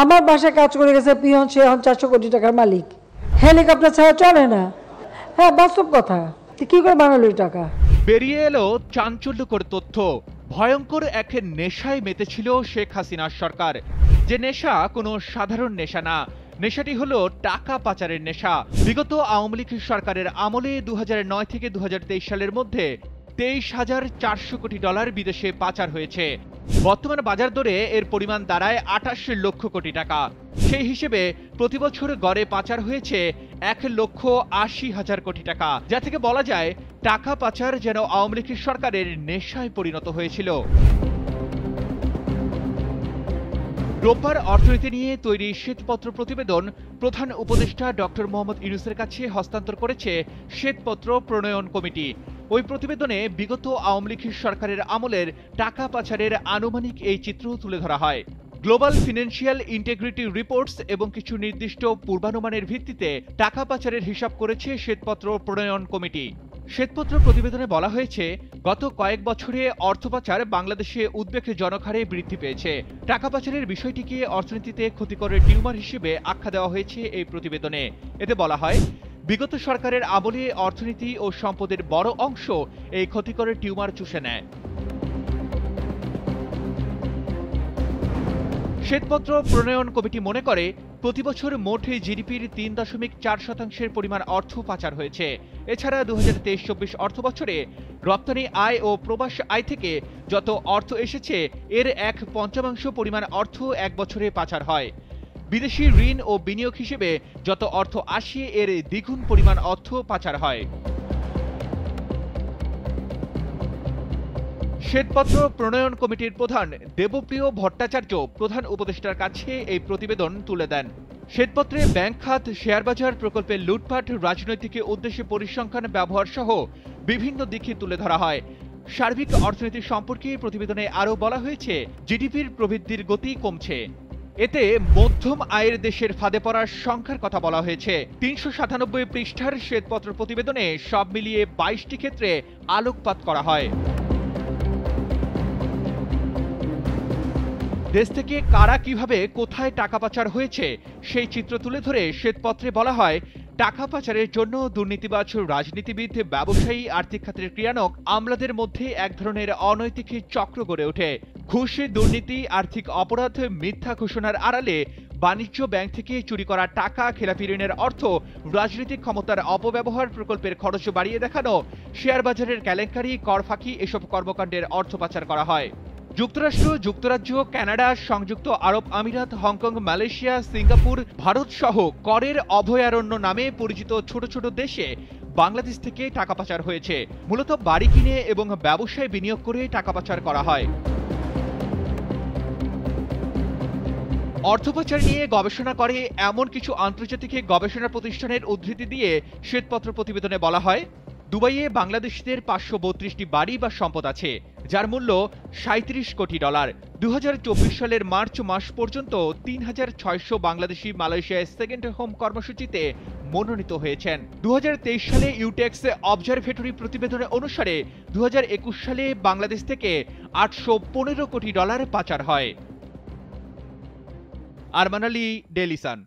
আমার বাসায় কাজ করে গেছে পিয়ন, সে এখন 400 কোটি টাকার মালিক। হেলিকপ্টার ছাড়া চলে না। হ্যাঁ, বাস্তব কথা। কি করে বানালো এই টাকা? বেরিয়ে এলো চাঞ্চল্যকর তথ্য। ভয়ঙ্কর এক নেশায় মেতেছিল শেখ হাসিনার সরকার। যে নেশা কোনো সাধারণ নেশা না, নেশাটি হলো টাকা পাচারের নেশা। বিগত আওয়ামী লীগ সরকারের আমলে 2009 থেকে 2023 সালের মধ্যে 23,400 কোটি ডলার বিদেশে পাচার হয়েছে। বর্তমান বাজার দরে এর পরিমাণ দাঁড়ায় 28 লক্ষ কোটি টাকা। সেই হিসেবে প্রতি বছর গড়ে পাচার হয়েছে 1,80,000 কোটি টাকা, যা থেকে বলা যায় টাকা পাচার যেন আওয়ামী লীগ সরকারের নেশায় পরিণত হয়েছিল। রোববার অর্থনীতি নিয়ে তৈরি শ্বেতপত্র প্রতিবেদন প্রধান উপদেষ্টা ডক্টর মোহাম্মদ ইউনূসের কাছে হস্তান্তর করেছে শ্বেতপত্র প্রণয়ন কমিটি। ওই প্রতিবেদনে বিগত আওয়ামী লীগ সরকারের আমলের টাকা পাচারের আনুমানিক এই চিত্র তুলে ধরা হয়। গ্লোবাল ফিনান্সিয়াল ইন্টিগ্রিটি রিপোর্টস এবং কিছু নির্দিষ্ট পূর্বানুমানের ভিত্তিতে টাকা পাচারের হিসাব করেছে শ্বেতপত্র প্রণয়ন কমিটি। শ্বেতপত্র প্রতিবেদনে বলা হয়েছে, গত কয়েক বছরে অর্থ পাচার বাংলাদেশে উদ্বেগ জনক হারে বৃদ্ধি পেয়েছে। টাকা পাচারের বিষয়টিকে অর্থনীতিতে ক্ষতিকর টিউমার হিসেবে আখ্যা দেওয়া হয়েছে এই প্রতিবেদনে। এতে বলা হয়, বিগত সরকারের আমলে অর্থনীতি ও সম্পদের বড় অংশ এই ক্ষতিকর টিউমার চুষে নেয়। শ্বেতপত্র প্রণয়ন কমিটি মনে করে, প্রতি বছর মোট জিডিপির 3.4% পরিমাণ অর্থ পাচার হয়েছে। এছাড়া 2023-24 অর্থ বছরে রপ্তানি আয় ও প্রবাস আয় থেকে যত অর্থ এসেছে এর 1/5 পরিমাণ অর্থ এক বছরে পাচার হয়। বিদেশি ঋণ ও বিনিয়োগ হিসেবে যত অর্থ আসে এর দ্বিগুণ পরিমাণ অর্থ পাচার হয়। শ্বেতপত্র প্রণয়ন কমিটির প্রধান দেবপ্রিয় ভট্টাচার্য প্রধান উপদেষ্টার কাছে এই প্রতিবেদন তুলে দেন। শ্বেতপত্রে ব্যাংক খাত, শেয়ারবাজার প্রকল্পের লুটপাট, রাজনৈতিক উদ্দেশ্যে পরিসংখ্যান ব্যবহার সহ বিভিন্ন দিকে তুলে ধরা হয়। সার্বিক অর্থনীতি সম্পর্কে প্রতিবেদনে আরও বলা হয়েছে, জিডিপির প্রবৃদ্ধির গতি কমছে। এতে মধ্যম আয়ের দেশের ফাঁদে পড়ার সংখ্যার কথা বলা হয়েছে। 397 পৃষ্ঠার শ্বেতপত্র প্রতিবেদনে সব মিলিয়ে 22টি ক্ষেত্রে আলোকপাত করা হয়। দেশ থেকে কারা কিভাবে কোথায় টাকা পাচার হয়েছে সেই চিত্র তুলে ধরে শ্বেতপত্রে বলা হয়, টাকা পাচারের জন্য দুর্নীতিবাজ রাজনীতিবিদ, ব্যবসায়ী, আর্থিক খাতের ক্রিয়ানক আমলাদের মধ্যে এক ধরনের অনৈতিক চক্র গড়ে ওঠে। ঘুষ, দুর্নীতি, আর্থিক অপরাধ, মিথ্যা ঘোষণার আড়ালে বাণিজ্য ব্যাংক থেকে চুরি করা টাকা, খেলাপি ঋণের অর্থ, রাজনৈতিক ক্ষমতার অপব্যবহার, প্রকল্পের খরচ বাড়িয়ে দেখানো, শেয়ার বাজারের কেলেঙ্কারি, কর ফাঁকি, এসব কর্মকাণ্ডের অর্থ পাচার করা হয়। যুক্তরাষ্ট্র, যুক্তরাজ্য, কানাডা, সংযুক্ত আরব আমিরাত, হংকং, মালয়েশিয়া, সিঙ্গাপুর, ভারত সহ করের অভয়ারণ্য নামে পরিচিত ছোট ছোট দেশে বাংলাদেশ থেকে টাকা পাচার হয়েছে। মূলত বাড়ি কিনে এবং ব্যবসায় বিনিয়োগ করে টাকা পাচার করা হয়। অর্থ পাচার নিয়ে গবেষণা করে এমন কিছু আন্তর্জাতিক গবেষণা প্রতিষ্ঠানের উদ্ধৃতি দিয়ে শ্বেতপত্র প্রতিবেদনে বলা হয়, দুবাইয়ে বাংলাদেশিদের 532টি বাড়ি বা সম্পদ আছে, যার মূল্য 37 কোটি ডলার। 2024 সালের মার্চ মাস পর্যন্ত 3,600 বাংলাদেশি মালয়েশিয়ায় সেকেন্ড হোম কর্মসূচিতে মনোনীত হয়েছেন। 2023 সালে ইউটেক্স অবজারভেটরি প্রতিবেদনে অনুসারে 2021 সালে বাংলাদেশ থেকে 815 কোটি ডলার পাচার হয়। Arman Ali, Daily Sun.